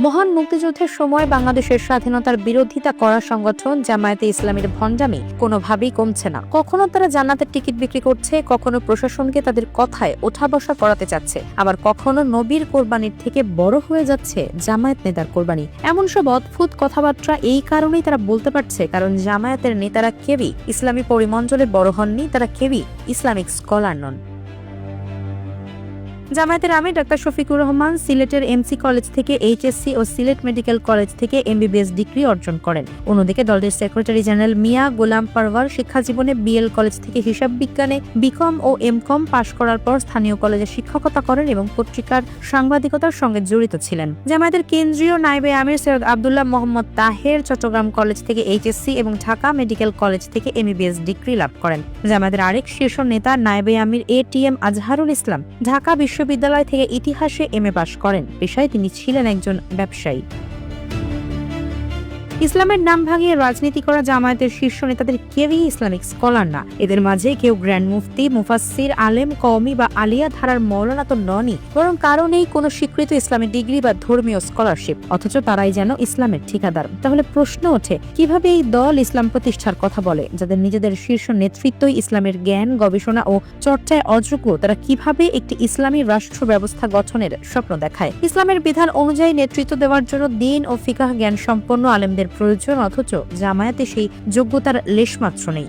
মহান মুক্তিযুদ্ধের সময় বাংলাদেশের স্বাধীনতার বিরোধিতা করা সংগঠন জামায়াতে ইসলামীর ভণ্ডামি কোনোভাবেই কমছে না। কখনো তারা জান্নাতের টিকিট বিক্রি করছে, কখনো প্রশাসনকে তাদের কথায় ওঠা বসা করাতে চাচ্ছে, আবার কখনো নবীর কোরবানির থেকে বড় হয়ে যাচ্ছে জামায়াত নেতার কোরবানি। এমন সব অদ্ভুত কথাবার্তা এই কারণেই তারা বলতে পারছে কারণ জামায়াতের নেতারা কেউই ইসলামী পরিমণ্ডলে বড় হননি, তারা কেউই ইসলামিক স্কলার নন। জামায়াতের আমির ডাক্তার শফিকুর রহমান সিলেটের এমসি কলেজ থেকে এইচএসসি ও সিলেট মেডিকেল কলেজ থেকে এমবিবিএস ডিগ্রি অর্জন করেন। অন্যদিকে দলটির সেক্রেটারি জেনারেল মিয়া গোলাম পারওয়ার শিক্ষা জীবনে বিএল কলেজ থেকে হিসাব বিজ্ঞানে বিকম ও এমকম পাশ করার পর স্থানীয় কলেজে শিক্ষকতা করেন এবং পত্রিকার সাংবাদিকতার সঙ্গে জড়িত ছিলেন। জামায়াতের কেন্দ্রীয় নায়েবে আমির সৈয়দ আব্দুল্লাহ মোহাম্মদ তাহের চট্টগ্রাম কলেজ থেকে এইচএসসি এবং ঢাকা মেডিকেল কলেজ থেকে এমবিবিএস ডিগ্রি লাভ করেন। জামায়াতের আরেক শীর্ষ নেতা নায়েবে আমির এটিএম আজহারুল ইসলাম ঢাকা বিশ্ববিদ্যালয় থেকে ইতিহাসে এমএ পাশ করেন। পেশায় তিনি ছিলেন একজন ব্যবসায়ী। ইসলামের নাম ভাঙিয়ে রাজনীতি করা জামায়াতের শীর্ষ নেতাদের কেউই ইসলামিক স্কলার না। এদের মাঝে কেউ গ্র্যান্ড মুফতি, মুফাসসির, আলেম, কওমি বা আলিয়া ধারার মৌলানা তো ননই, বরং কারো নেই কোনো স্বীকৃত ইসলামী ডিগ্রি বা ধর্মীয় স্কলারশিপ, অথচ তারাই যেন ইসলামের ঠিকাদার। তাহলে প্রশ্ন ওঠে, কিভাবে এই দল ইসলাম প্রতিষ্ঠার কথা বলে, যাদের নিজেদের শীর্ষ নেতৃত্বই ইসলামের জ্ঞান, গবেষণা ও চর্চায় অযোগ্য, তারা কিভাবে একটি ইসলামী রাষ্ট্র ব্যবস্থা গঠনের স্বপ্ন দেখায়? ইসলামের বিধান অনুযায়ী নেতৃত্ব দেওয়ার জন্য দ্বীন ও ফিকাহ জ্ঞান সম্পন্ন আলেমদের প্রয়োজন, অথচ জামায়াতে সেই যোগ্যতার লেশমাত্র নেই।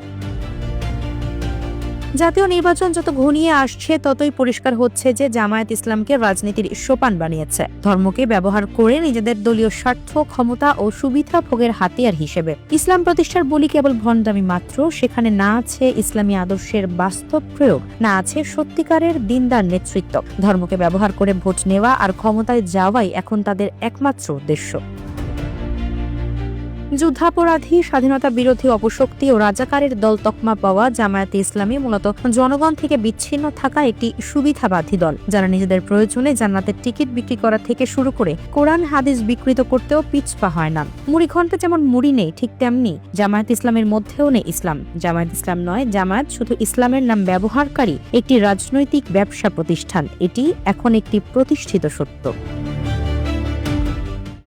জাতীয় নির্বাচন যত ঘনিয়ে আসছে ততই পরিষ্কার হচ্ছে যে জামায়াত ইসলামকে রাজনীতির সোপান বানিয়েছে, ধর্মকে ব্যবহার করে নিজেদের দলীয় স্বার্থ, ক্ষমতা ও সুবিধা ভোগের হাতিয়ার হিসেবে। ইসলাম প্রতিষ্ঠার বলি কেবল ভণ্ডামি মাত্র, সেখানে না আছে ইসলামী আদর্শের বাস্তব প্রয়োগ, না আছে সত্যিকারের দিনদার নেতৃত্ব। ধর্মকে ব্যবহার করে ভোট নেওয়া আর ক্ষমতায় যাওয়াই এখন তাদের একমাত্র উদ্দেশ্য। যুদ্ধাপরাধী, স্বাধীনতা বিরোধী অপশক্তি ও রাজাকারের দল তকমা পাওয়া জামায়াতে ইসলামী মূলত জনগণ থেকে বিচ্ছিন্ন থাকা একটি সুবিধাবাদী দল, যারা নিজেদের প্রয়োজনে জান্নাতের টিকিট বিক্রি করা থেকে শুরু করে কোরআন হাদিস বিকৃত করতেও পিছপা হয় না। মুড়িঘণ্টা যেমন মুড়ি নেই, ঠিক তেমনি জামায়াত ইসলামের মধ্যেও নেই ইসলাম। জামায়াত ইসলাম নয়, জামায়াত শুধু ইসলামের নাম ব্যবহারকারী একটি রাজনৈতিক ব্যবসা প্রতিষ্ঠান। এটি এখন একটি প্রতিষ্ঠিত সত্য।